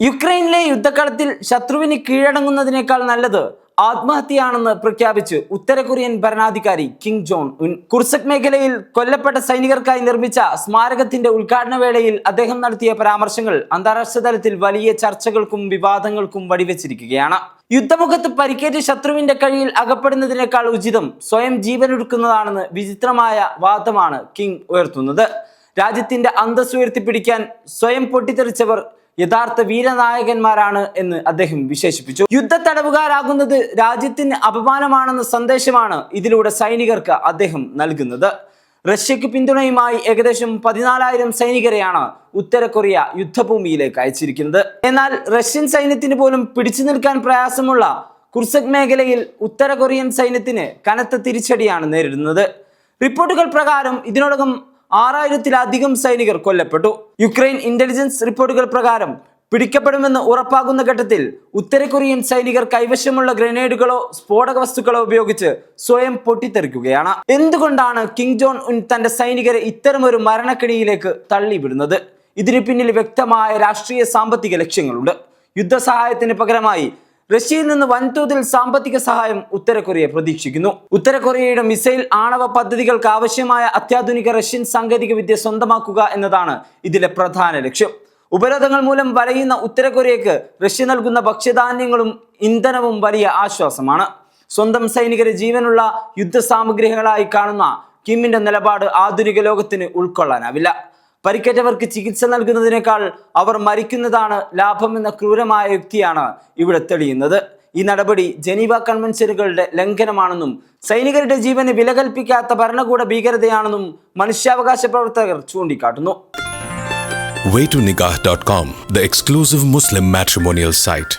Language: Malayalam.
യുക്രൈനിലെ യുദ്ധക്കളത്തിൽ ശത്രുവിന് കീഴടങ്ങുന്നതിനേക്കാൾ നല്ലത് ആത്മഹത്യയാണെന്ന് പ്രഖ്യാപിച്ച് ഉത്തര കൊറിയൻ ഭരണാധികാരി കിം ജോങ് ഉൻ. കുർസക് മേഖലയിൽ കൊല്ലപ്പെട്ട സൈനികർക്കായി നിർമ്മിച്ച സ്മാരകത്തിന്റെ ഉദ്ഘാടന വേളയിൽ അദ്ദേഹം നടത്തിയ പരാമർശങ്ങൾ അന്താരാഷ്ട്ര തലത്തിൽ വലിയ ചർച്ചകൾക്കും വിവാദങ്ങൾക്കും വഴിവെച്ചിരിക്കുകയാണ്. യുദ്ധമുഖത്ത് പരിക്കേറ്റ ശത്രുവിന്റെ കയ്യിൽ അകപ്പെടുന്നതിനേക്കാൾ ഉചിതം സ്വയം ജീവനൊടുക്കുന്നതാണെന്ന് വിചിത്രമായ വാദമാണ് കിം ഉയർത്തുന്നത്. രാജ്യത്തിന്റെ അന്തസ് ഉയർത്തിപ്പിടിക്കാൻ സ്വയം പൊട്ടിത്തെറിച്ചവർ യഥാർത്ഥ വീരനായകന്മാരാണ് എന്ന് അദ്ദേഹം വിശേഷിപ്പിച്ചു. യുദ്ധ തടവുകാരാകുന്നത് രാജ്യത്തിന് അപമാനമാണെന്ന സന്ദേശമാണ് ഇതിലൂടെ സൈനികർക്ക് അദ്ദേഹം നൽകുന്നത്. റഷ്യക്ക് പിന്തുണയുമായി ഏകദേശം 14,000 സൈനികരെയാണ് ഉത്തര കൊറിയ യുദ്ധഭൂമിയിലേക്ക് അയച്ചിരിക്കുന്നത്. എന്നാൽ റഷ്യൻ സൈന്യത്തിന് പോലും പിടിച്ചു നിൽക്കാൻ പ്രയാസമുള്ള കുർസക് മേഖലയിൽ ഉത്തര കൊറിയൻ സൈന്യത്തിന് കനത്ത തിരിച്ചടിയാണ് നേരിടുന്നത്. റിപ്പോർട്ടുകൾ പ്രകാരം ഇതിനോടകം 6,000-ലധികം സൈനികർ കൊല്ലപ്പെട്ടു. യുക്രൈൻ ഇന്റലിജൻസ് റിപ്പോർട്ടുകൾ പ്രകാരം പിടിക്കപ്പെടുമെന്ന് ഉറപ്പാകുന്ന ഘട്ടത്തിൽ ഉത്തര കൊറിയൻ സൈനികർ കൈവശമുള്ള ഗ്രനേഡുകളോ സ്ഫോടക വസ്തുക്കളോ ഉപയോഗിച്ച് സ്വയം പൊട്ടിത്തെറിക്കുകയാണ്. എന്തുകൊണ്ടാണ് കിം ജോങ് ഉൻ തന്റെ സൈനികരെ ഇത്തരമൊരു മരണക്കെണിയിലേക്ക് തള്ളിവിടുന്നത്? ഇതിന് പിന്നിൽ വ്യക്തമായ രാഷ്ട്രീയ സാമ്പത്തിക ലക്ഷ്യങ്ങളുണ്ട്. യുദ്ധസഹായത്തിന് പകരമായി റഷ്യയിൽ നിന്ന് വൻതോതിൽ സാമ്പത്തിക സഹായം ഉത്തര കൊറിയ പ്രതീക്ഷിക്കുന്നു. ഉത്തര കൊറിയയുടെ മിസൈൽ ആണവ പദ്ധതികൾക്ക് ആവശ്യമായ അത്യാധുനിക റഷ്യൻ സാങ്കേതിക വിദ്യ സ്വന്തമാക്കുക എന്നതാണ് ഇതിലെ പ്രധാന ലക്ഷ്യം. ഉപരോധങ്ങൾ മൂലം വലയുന്ന ഉത്തര കൊറിയക്ക് റഷ്യ നൽകുന്ന ഭക്ഷ്യധാന്യങ്ങളും ഇന്ധനവും വലിയ ആശ്വാസമാണ്. സ്വന്തം സൈനികരെ ജീവനുള്ള യുദ്ധസാമഗ്രികളായി കാണുന്ന കിമ്മിന്റെ നിലപാട് ആധുനിക ലോകത്തിന് ഉൾക്കൊള്ളാനാവില്ല. പരിക്കേറ്റവർക്ക് ചികിത്സ നൽകുന്നതിനേക്കാൾ അവർ മരിക്കുന്നതാണ് ലാഭമെന്ന ക്രൂരമായ യുക്തിയാണ് ഇവിടെ തെളിയുന്നത്. ഈ നടപടി ജനീവ കൺവെൻഷനുകളുടെ ലംഘനമാണെന്നും സൈനികരുടെ ജീവന് വില കൽപ്പിക്കാത്ത ഭരണകൂട ഭീകരതയാണെന്നും മനുഷ്യാവകാശ പ്രവർത്തകർ ചൂണ്ടിക്കാട്ടുന്നു. Waytonikah.com, the exclusive Muslim matrimonial site.